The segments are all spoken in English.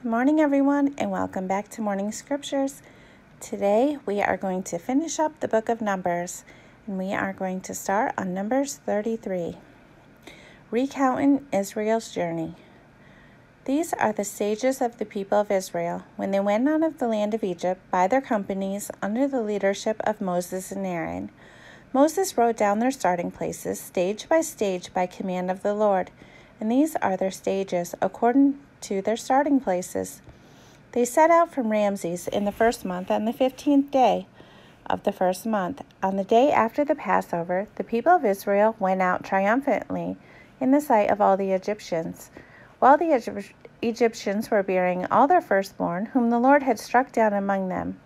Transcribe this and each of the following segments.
Good morning, everyone, and welcome back to Morning Scriptures. Today, we are going to finish up the book of Numbers, and we are going to start on Numbers 33, recounting Israel's journey. These are the stages of the people of Israel when they went out of the land of Egypt by their companies under the leadership of Moses and Aaron. Moses wrote down their starting places, stage by command of the Lord, and these are their stages according to their starting places. They set out from Ramses in the first month on the 15th day of the first month. On the day after the Passover, the people of Israel went out triumphantly in the sight of all the Egyptians, while the Egyptians were bearing all their firstborn, whom the Lord had struck down among them.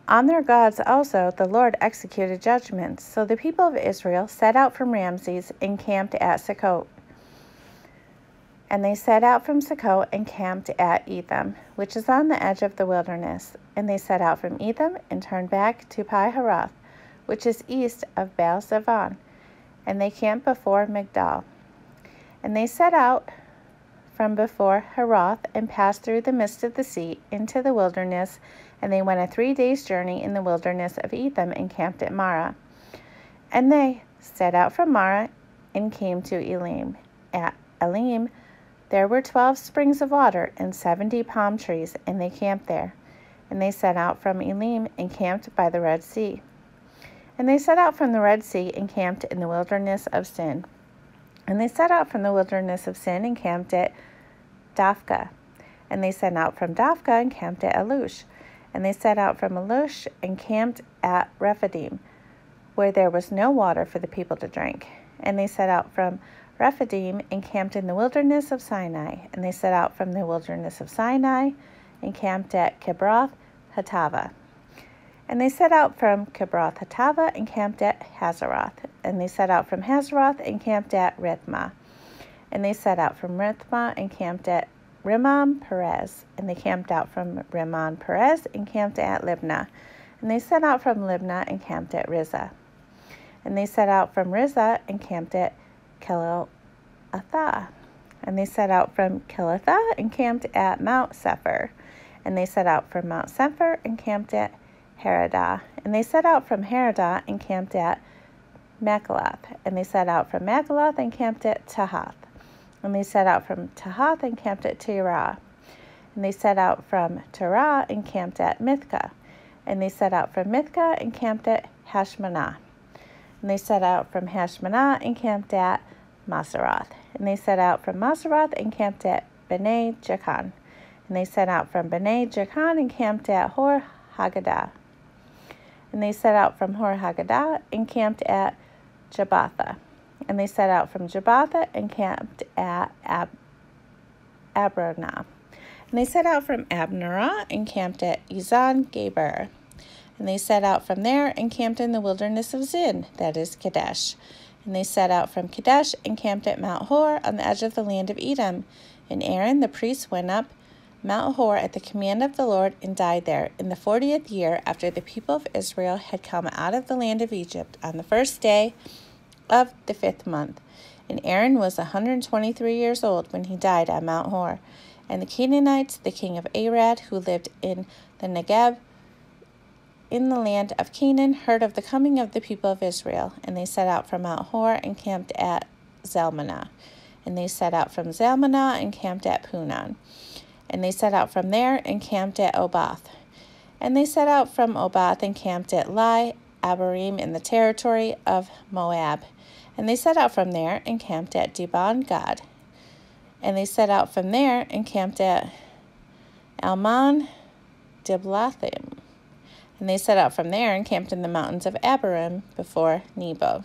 On their gods also the Lord executed judgments. So the people of Israel set out from Ramses and camped at Sukkot. And they set out from Sukkot and camped at Etham, which is on the edge of the wilderness. And they set out from Etham and turned back to Pi-haroth, which is east of Baal-zephon. And they camped before Migdal. And they set out from before Haroth and passed through the midst of the sea into the wilderness. And they went a 3 days' journey in the wilderness of Etham and camped at Marah. And they set out from Marah and came to Elim. At Elim, there were 12 springs of water and 70 palm trees, and they camped there. And they set out from Elim and camped by the Red Sea. And they set out from the Red Sea and camped in the wilderness of Sin. And they set out from the wilderness of Sin and camped at Dophkah. And they set out from Dophkah and camped at Alush. And they set out from Alush and camped at Rephidim, where there was no water for the people to drink. And they set out from Rephidim and camped in the wilderness of Sinai. And they set out from the wilderness of Sinai and camped at Kibroth Hattava. And they set out from Kibroth Hattava and camped at Hazeroth. And they set out from Hazeroth and camped at Rithmah. And they set out from Rithmah and camped at Rimmon Perez. And they camped out from Rimmon Perez and camped at Libnah. And they set out from Libnah and camped at Rizah. And they set out from Rizah and camped at Kelatha. And they set out from Kelatha and camped at Mount Sephir. And they set out from Mount Sephir and camped at Haradah. And they set out from Haradah and camped at Makalath. And they set out from Makalath and camped at Tahath. And they set out from Tahath and camped at Terah. And they set out from Terah and camped at Mithkah. And they set out from Mithkah and camped at Hashmanah. And they set out from Hashmanah and camped at Maseroth. And they set out from Maseroth and camped at Bnei Jacan. And they set out from Bnei Jacan and camped at Hor Haggadah. And they set out from Hor Haggadah and camped at Jabbatha. And they set out from Jabbatha and camped at Abronah. And they set out from Abnerah and camped at Ezon-Geber. And they set out from there and camped in the wilderness of Zin, that is Kadesh. And they set out from Kadesh and camped at Mount Hor on the edge of the land of Edom. And Aaron the priest went up Mount Hor at the command of the Lord and died there in the 40th year after the people of Israel had come out of the land of Egypt on the first day of the 5th month. And Aaron was 123 years old when he died at Mount Hor. And the Canaanites, the king of Arad, who lived in the Negeb, in the land of Canaan, heard of the coming of the people of Israel, and they set out from Mount Hor and camped at Zalmanah. And they set out from Zalmanah and camped at Punon. And they set out from there and camped at Oboth. And they set out from Oboth and camped at Lai Abarim in the territory of Moab. And they set out from there and camped at Dibon Gad. And they set out from there and camped at Almon Diblathim. And they set out from there and camped in the mountains of Abarim before Nebo.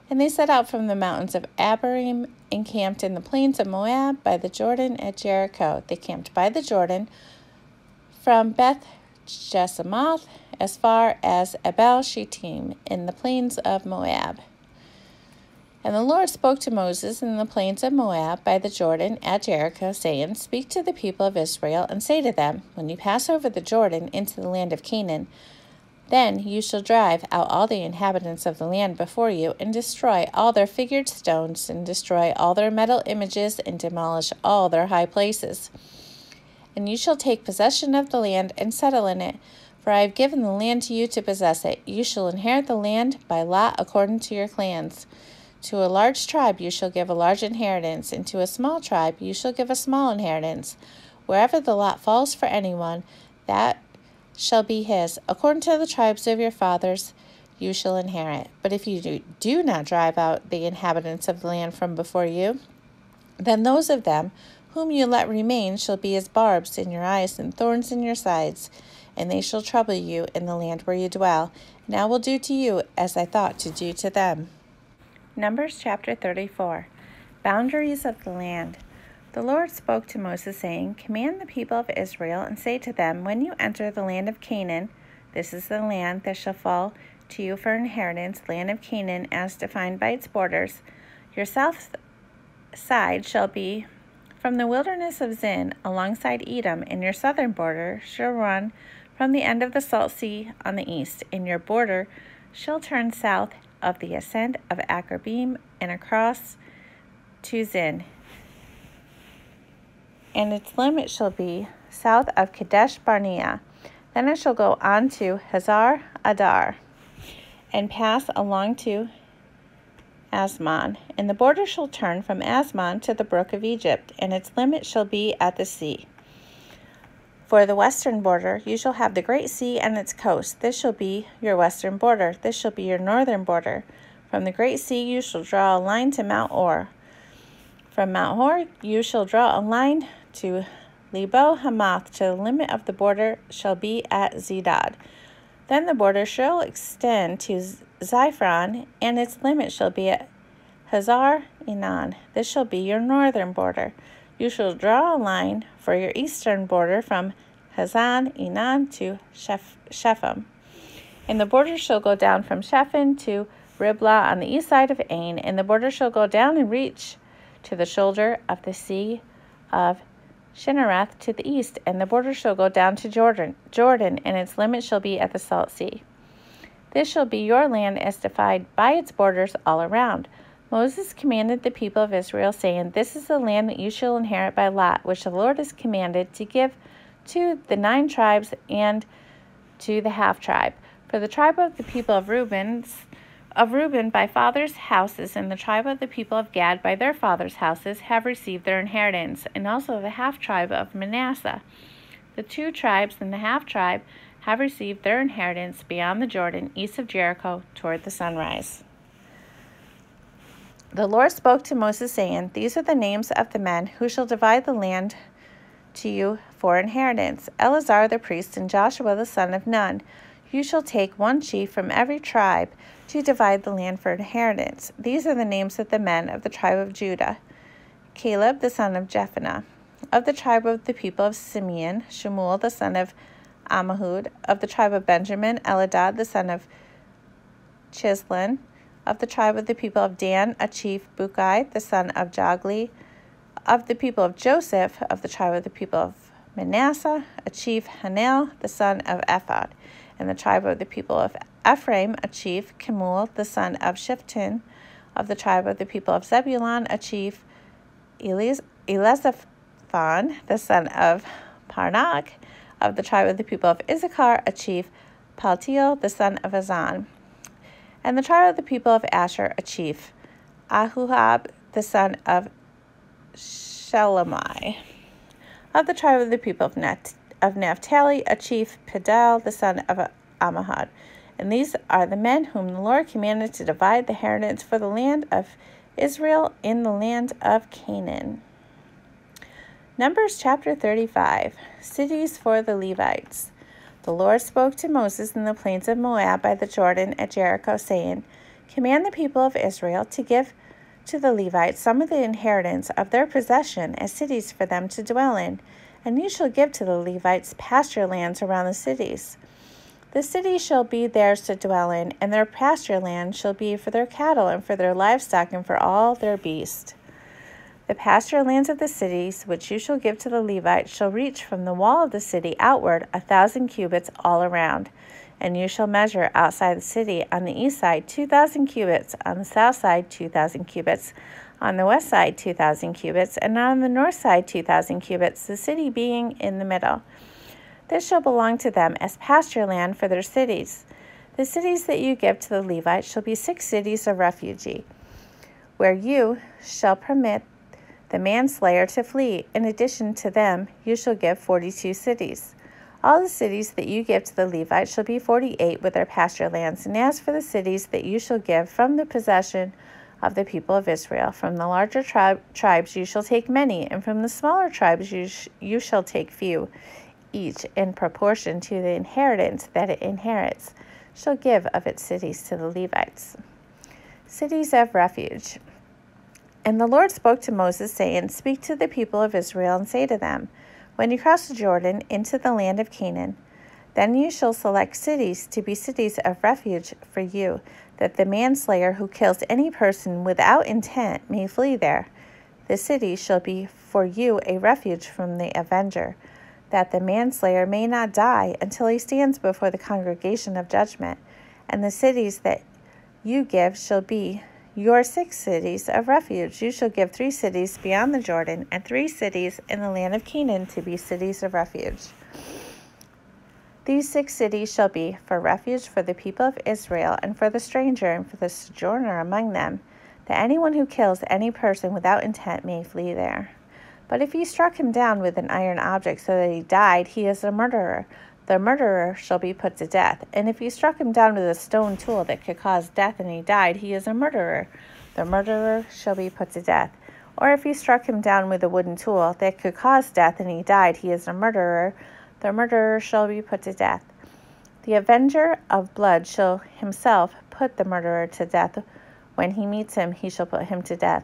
And they set out from the mountains of Abarim and camped in the plains of Moab by the Jordan at Jericho. They camped by the Jordan from Beth Jesimoth as far as Abel Shittim in the plains of Moab. And the Lord spoke to Moses in the plains of Moab by the Jordan at Jericho, saying, Speak to the people of Israel, and say to them, When you pass over the Jordan into the land of Canaan, then you shall drive out all the inhabitants of the land before you, and destroy all their figured stones, and destroy all their metal images, and demolish all their high places. And you shall take possession of the land and settle in it, for I have given the land to you to possess it. You shall inherit the land by lot according to your clans. To a large tribe you shall give a large inheritance, and to a small tribe you shall give a small inheritance. Wherever the lot falls for anyone, that shall be his. According to the tribes of your fathers you shall inherit. But if you do not drive out the inhabitants of the land from before you, then those of them whom you let remain shall be as barbs in your eyes and thorns in your sides, and they shall trouble you in the land where you dwell. And I will do to you as I thought to do to them. Numbers chapter 34. Boundaries of the land. The Lord spoke to Moses, saying, Command the people of Israel, and say to them, When you enter the land of Canaan, this is the land that shall fall to you for inheritance, land of Canaan, as defined by its borders. Your south side shall be from the wilderness of Zin alongside Edom, and your southern border shall run from the end of the Salt Sea on the east, and your border shall turn south of the ascent of Akrabim and across to Zin, and its limit shall be south of Kadesh Barnea. Then it shall go on to Hazar Adar, and pass along to Asmon, and the border shall turn from Asmon to the brook of Egypt, and its limit shall be at the sea. For the western border you shall have the great sea and its coast. This shall be your western border. This shall be your northern border. From the great sea you shall draw a line to Mount Or. From Mount Hor you shall draw a line to Lebo Hamath, to the limit of the border shall be at Zedad. Then the border shall extend to Ziphron, and its limit shall be at Hazar Enan. This shall be your northern border. You shall draw a line for your eastern border from Hazan Enan to Shepham. And the border shall go down from Shephan to Riblah on the east side of Ain, and the border shall go down and reach to the shoulder of the sea of Shinnereth to the east, and the border shall go down to Jordan, and its limit shall be at the Salt Sea. This shall be your land as defined by its borders all around. Moses commanded the people of Israel, saying, This is the land that you shall inherit by lot, which the Lord has commanded to give to the 9 tribes and to the half-tribe. For the tribe of the people of Reuben by fathers' houses, and the tribe of the people of Gad by their fathers' houses have received their inheritance, and also the half-tribe of Manasseh. The 2 tribes and the half-tribe have received their inheritance beyond the Jordan, east of Jericho, toward the sunrise. The Lord spoke to Moses, saying, These are the names of the men who shall divide the land to you for inheritance: Eleazar the priest and Joshua the son of Nun. You shall take 1 chief from every tribe to divide the land for inheritance. These are the names of the men of the tribe of Judah: Caleb the son of Jephunneh. Of the tribe of the people of Simeon, Shemuel the son of Ammihud. Of the tribe of Benjamin, Eladad the son of Chislon. Of the tribe of the people of Dan, a chief, Bukai the son of Jogli. Of the people of Joseph, of the tribe of the people of Manasseh, a chief, Hanel the son of Ephod. And the tribe of the people of Ephraim, a chief, Kemuel the son of Shifton. Of the tribe of the people of Zebulun, a chief, Elizaphan the son of Parnak. Of the tribe of the people of Issachar, a chief, Paltiel the son of Azan. And the tribe of the people of Asher, a chief, Ahuhab the son of Shelemai. Of the tribe of the people of Naphtali, a chief, Pedal the son of Ammihud. And these are the men whom the Lord commanded to divide the inheritance for the land of Israel in the land of Canaan. Numbers chapter 35. Cities for the Levites. The Lord spoke to Moses in the plains of Moab by the Jordan at Jericho, saying, Command the people of Israel to give to the Levites some of the inheritance of their possession as cities for them to dwell in, and you shall give to the Levites pasture lands around the cities. The cities shall be theirs to dwell in, and their pasture land shall be for their cattle and for their livestock and for all their beasts. The pasture lands of the cities, which you shall give to the Levites, shall reach from the wall of the city outward 1,000 cubits all around. And you shall measure outside the city on the east side 2,000 cubits, on the south side 2,000 cubits, on the west side 2,000 cubits, and on the north side 2,000 cubits, the city being in the middle. This shall belong to them as pasture land for their cities. The cities that you give to the Levites shall be 6 cities of refuge, where you shall permit the manslayer to flee. In addition to them, you shall give 42 cities. All the cities that you give to the Levites shall be 48 with their pasture lands. And as for the cities that you shall give from the possession of the people of Israel, from the larger tribes you shall take many, and from the smaller tribes you shall take few, each in proportion to the inheritance that it inherits, shall give of its cities to the Levites. Cities of refuge. And the Lord spoke to Moses, saying, Speak to the people of Israel, and say to them, When you cross the Jordan into the land of Canaan, then you shall select cities to be cities of refuge for you, that the manslayer who kills any person without intent may flee there. The city shall be for you a refuge from the avenger, that the manslayer may not die until he stands before the congregation of judgment. And the cities that you give shall be your 6 cities of refuge. You shall give 3 cities beyond the Jordan, and 3 cities in the land of Canaan to be cities of refuge. These 6 cities shall be for refuge for the people of Israel, and for the stranger, and for the sojourner among them, that anyone who kills any person without intent may flee there. But if you struck him down with an iron object so that he died, he is a murderer. The murderer shall be put to death. And if you struck him down with a stone tool that could cause death and he died, he is a murderer. The murderer shall be put to death. Or if you struck him down with a wooden tool that could cause death and he died, he is a murderer. The murderer shall be put to death. The avenger of blood shall himself put the murderer to death. When he meets him, he shall put him to death.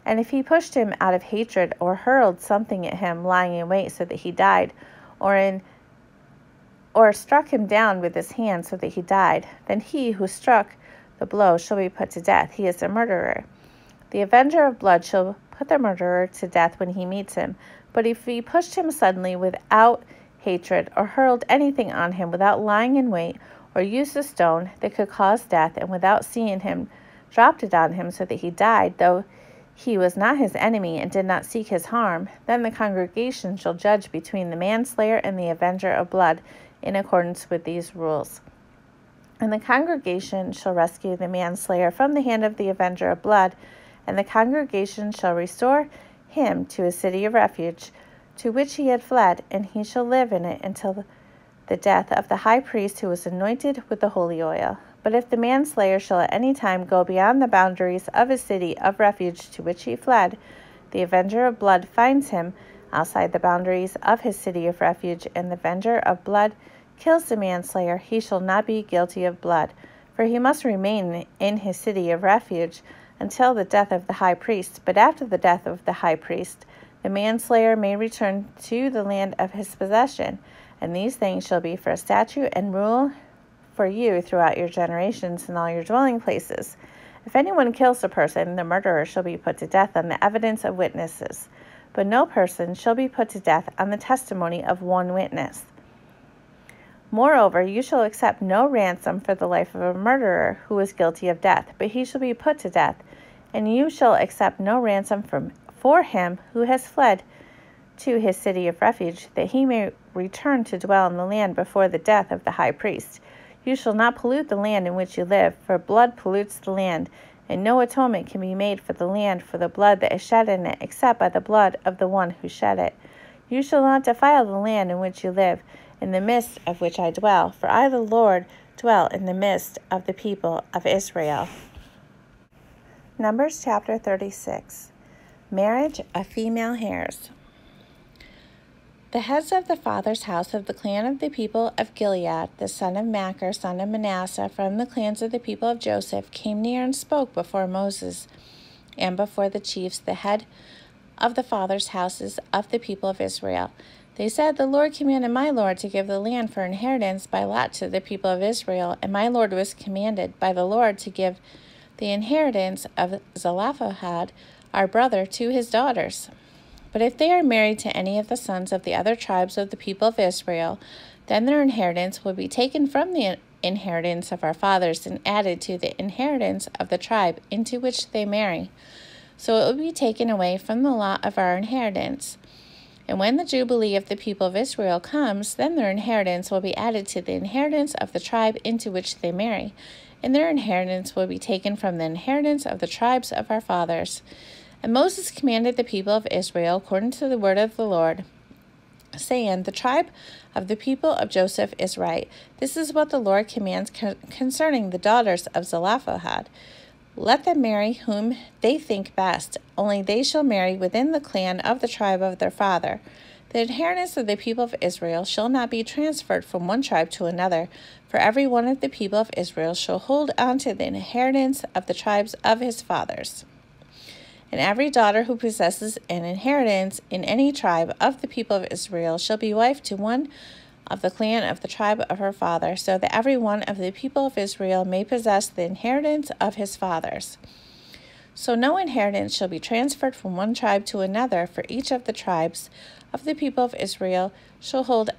And if he pushed him out of hatred, or hurled something at him, lying in wait so that he died, or struck him down with his hand so that he died, then he who struck the blow shall be put to death. He is a murderer. The avenger of blood shall put the murderer to death when he meets him. But if he pushed him suddenly without hatred, or hurled anything on him without lying in wait, or used a stone that could cause death, and without seeing him dropped it on him so that he died, though he was not his enemy and did not seek his harm, then the congregation shall judge between the manslayer and the avenger of blood in accordance with these rules. And the congregation shall rescue the manslayer from the hand of the avenger of blood, and the congregation shall restore him to a city of refuge to which he had fled, and he shall live in it until the death of the high priest who was anointed with the holy oil. But if the manslayer shall at any time go beyond the boundaries of his city of refuge to which he fled, the avenger of blood finds him outside the boundaries of his city of refuge, and the avenger of blood kills the manslayer, he shall not be guilty of blood, for he must remain in his city of refuge until the death of the high priest. But after the death of the high priest, the manslayer may return to the land of his possession, and these things shall be for a statute and rule for you throughout your generations in all your dwelling places. If anyone kills a person, the murderer shall be put to death on the evidence of witnesses, but no person shall be put to death on the testimony of one witness. Moreover, you shall accept no ransom for the life of a murderer who is guilty of death, but he shall be put to death, and you shall accept no ransom for him who has fled to his city of refuge, that he may return to dwell in the land before the death of the high priest. You shall not pollute the land in which you live, for blood pollutes the land, and no atonement can be made for the land for the blood that is shed in it, except by the blood of the one who shed it. You shall not defile the land in which you live, in the midst of which I dwell, for I, the Lord, dwell in the midst of the people of Israel. Numbers chapter 36. Marriage of female heirs. The heads of the father's house of the clan of the people of Gilead, the son of Machir, son of Manasseh, from the clans of the people of Joseph, came near and spoke before Moses and before the chiefs, the head of the fathers' houses of the people of Israel. They said, The Lord commanded my Lord to give the land for inheritance by lot to the people of Israel, and my Lord was commanded by the Lord to give the inheritance of Zelophehad, our brother, to his daughters. But if they are married to any of the sons of the other tribes of the people of Israel, then their inheritance will be taken from the inheritance of our fathers and added to the inheritance of the tribe into which they marry. so it will be taken away from the lot of our inheritance. And when the jubilee of the people of Israel comes, then their inheritance will be added to the inheritance of the tribe into which they marry, and their inheritance will be taken from the inheritance of the tribes of our fathers. And Moses commanded the people of Israel according to the word of the Lord, saying, The tribe of the people of Joseph is right. This is what the Lord commands concerning the daughters of Zelophehad. Let them marry whom they think best, only they shall marry within the clan of the tribe of their father. The inheritance of the people of Israel shall not be transferred from one tribe to another, for every one of the people of Israel shall hold on to the inheritance of the tribes of his fathers. And every daughter who possesses an inheritance in any tribe of the people of Israel shall be wife to one of the clan of the tribe of her father, so that every one of the people of Israel may possess the inheritance of his fathers. So no inheritance shall be transferred from one tribe to another, for each of the tribes of the people of Israel shall hold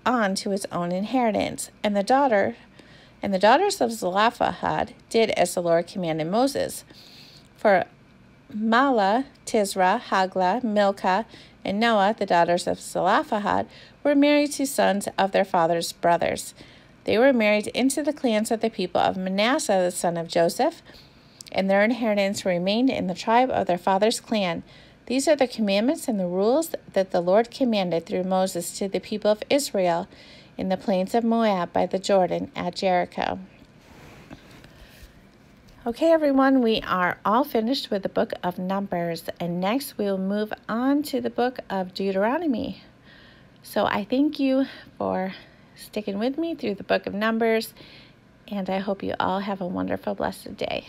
on to his own inheritance. And the daughters of Zelophehad did as the Lord commanded Moses. For Mahlah, Tisra, Haglah, Milcah, and Noah, the daughters of Zelophehad, were married to sons of their father's brothers. They were married into the clans of the people of Manasseh, the son of Joseph, and their inheritance remained in the tribe of their father's clan. These are the commandments and the rules that the Lord commanded through Moses to the people of Israel in the plains of Moab by the Jordan at Jericho. Okay, everyone, we are all finished with the book of Numbers, and next we will move on to the book of Deuteronomy. So I thank you for sticking with me through the book of Numbers, and I hope you all have a wonderful, blessed day.